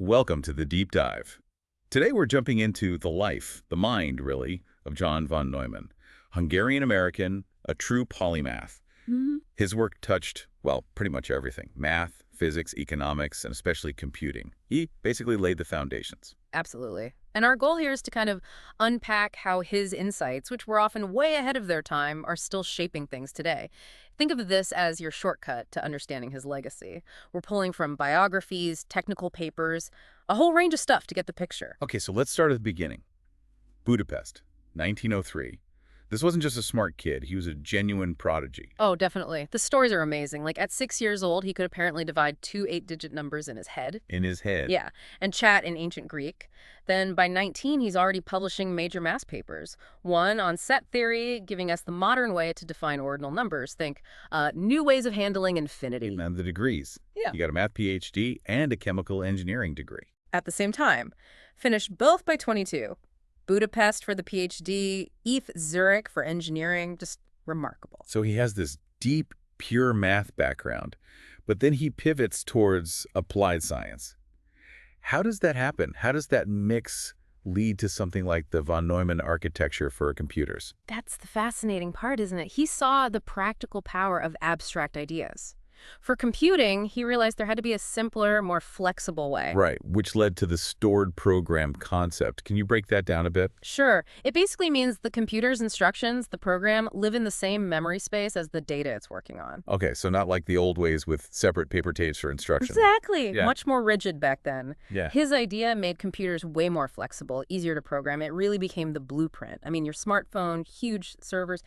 Welcome to the deep dive. Today we're jumping into the life, the mind, really, of John von Neumann, Hungarian-American, a true polymath. His work touched, well, pretty much everything: math, physics, economics, and especially computing. He basically laid the foundations. Absolutely. And our goal here is to kind of unpack how his insights, which were often way ahead of their time, are still shaping things today. Think of this as your shortcut to understanding his legacy. We're pulling from biographies, technical papers, a whole range of stuff to get the picture. Okay, so let's start at the beginning. Budapest, 1903. This wasn't just a smart kid. He was a genuine prodigy. Oh, definitely. The stories are amazing. Like at 6 years old, he could apparently divide two 8-digit numbers in his head. In his head. Yeah, and chat in ancient Greek. Then by 19, he's already publishing major math papers. One on set theory, giving us the modern way to define ordinal numbers. Think new ways of handling infinity. And the degrees. Yeah. You got a math PhD and a chemical engineering degree. At the same time. Finished both by 22. Budapest for the PhD, ETH Zurich for engineering, just remarkable. So he has this deep, pure math background, but then he pivots towards applied science. How does that happen? How does that mix lead to something like the von Neumann architecture for computers? That's the fascinating part, isn't it? He saw the practical power of abstract ideas. For computing, he realized there had to be a simpler, more flexible way. Right, which led to the stored program concept. Can you break that down a bit? Sure. It basically means the computer's instructions, the program, live in the same memory space as the data it's working on. Okay, so not like the old ways with separate paper tapes for instruction. Exactly. Yeah. Much more rigid back then. Yeah. His idea made computers way more flexible, easier to program. It really became the blueprint. I mean, your smartphone, huge servers,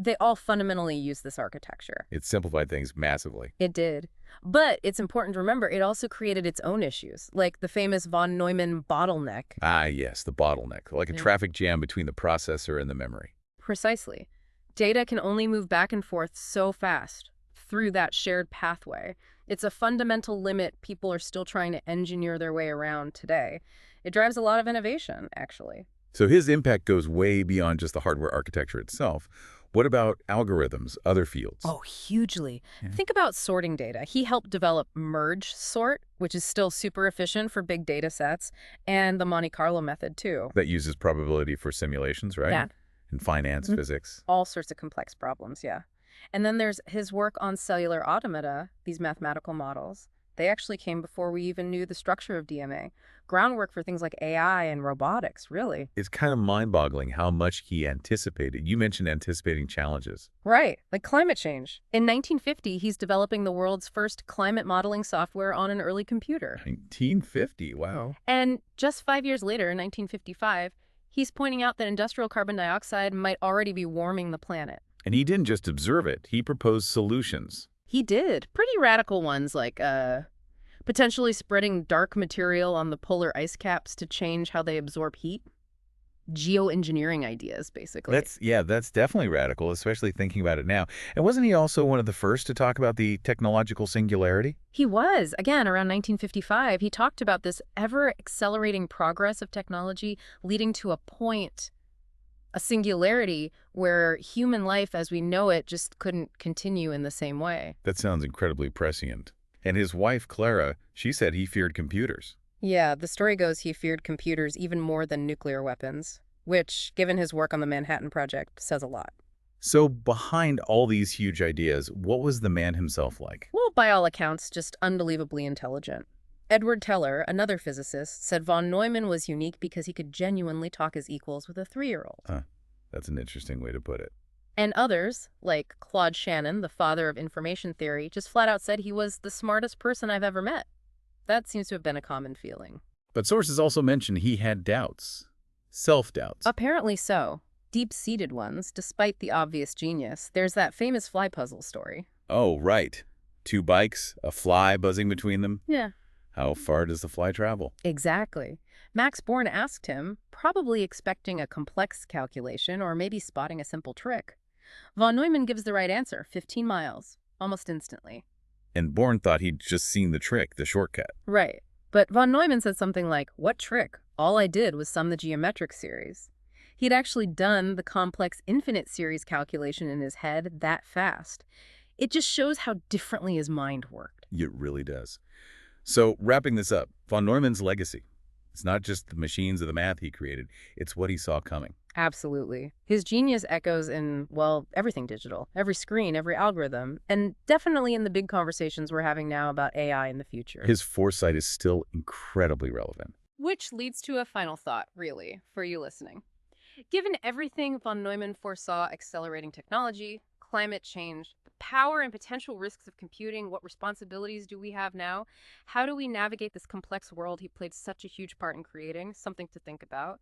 they all fundamentally use this architecture. It simplified things massively. It did. But it's important to remember it also created its own issues, like the famous von Neumann bottleneck. Ah, yes, the bottleneck, like a Yeah. traffic jam between the processor and the memory. Precisely. Data can only move back and forth so fast through that shared pathway. It's a fundamental limit people are still trying to engineer their way around today. It drives a lot of innovation, actually. So his impact goes way beyond just the hardware architecture itself. What about algorithms, other fields? Oh, hugely. Yeah. Think about sorting data. He helped develop merge sort, which is still super efficient for big data sets, and the Monte Carlo method, too. That uses probability for simulations, right? Yeah. In finance, physics. All sorts of complex problems, yeah. And then there's his work on cellular automata, these mathematical models. They actually came before we even knew the structure of DNA. Groundwork for things like AI and robotics, really. It's kind of mind-boggling how much he anticipated. You mentioned anticipating challenges. Right, like climate change. In 1950, he's developing the world's first climate modeling software on an early computer. 1950, wow. And just 5 years later, in 1955, he's pointing out that industrial carbon dioxide might already be warming the planet. And he didn't just observe it, he proposed solutions. He did. Pretty radical ones, like potentially spreading dark material on the polar ice caps to change how they absorb heat. Geoengineering ideas, basically. That's definitely radical, especially thinking about it now. And wasn't he also one of the first to talk about the technological singularity? He was. Again, around 1955, he talked about this ever-accelerating progress of technology leading to a point, a singularity, where human life as we know it just couldn't continue in the same way. That sounds incredibly prescient. And his wife, Clara, she said he feared computers. Yeah, the story goes he feared computers even more than nuclear weapons, which, given his work on the Manhattan Project, says a lot. So behind all these huge ideas, what was the man himself like? Well, by all accounts, just unbelievably intelligent. Edward Teller, another physicist, said von Neumann was unique because he could genuinely talk as equals with a 3-year-old. That's an interesting way to put it. And others, like Claude Shannon, the father of information theory, just flat out said he was the smartest person I've ever met. That seems to have been a common feeling. But sources also mention he had doubts. Self-doubts. Apparently so. Deep-seated ones, despite the obvious genius. There's that famous fly puzzle story. Oh, right. 2 bikes, a fly buzzing between them. Yeah. How far does the fly travel? Exactly. Max Born asked him, probably expecting a complex calculation or maybe spotting a simple trick. Von Neumann gives the right answer, 15 miles, almost instantly. And Born thought he'd just seen the trick, the shortcut. Right. But von Neumann said something like, "What trick? All I did was sum the geometric series." He'd actually done the complex infinite series calculation in his head that fast. It just shows how differently his mind worked. It really does. So, wrapping this up, von Neumann's legacy. It's not just the machines or the math he created, it's what he saw coming. Absolutely. His genius echoes in, well, everything digital, every screen, every algorithm, and definitely in the big conversations we're having now about AI in the future. His foresight is still incredibly relevant. Which leads to a final thought, really, for you listening. Given everything von Neumann foresaw accelerating technology, climate change, the power and potential risks of computing, what responsibilities do we have now? How do we navigate this complex world he played such a huge part in creating? Something to think about.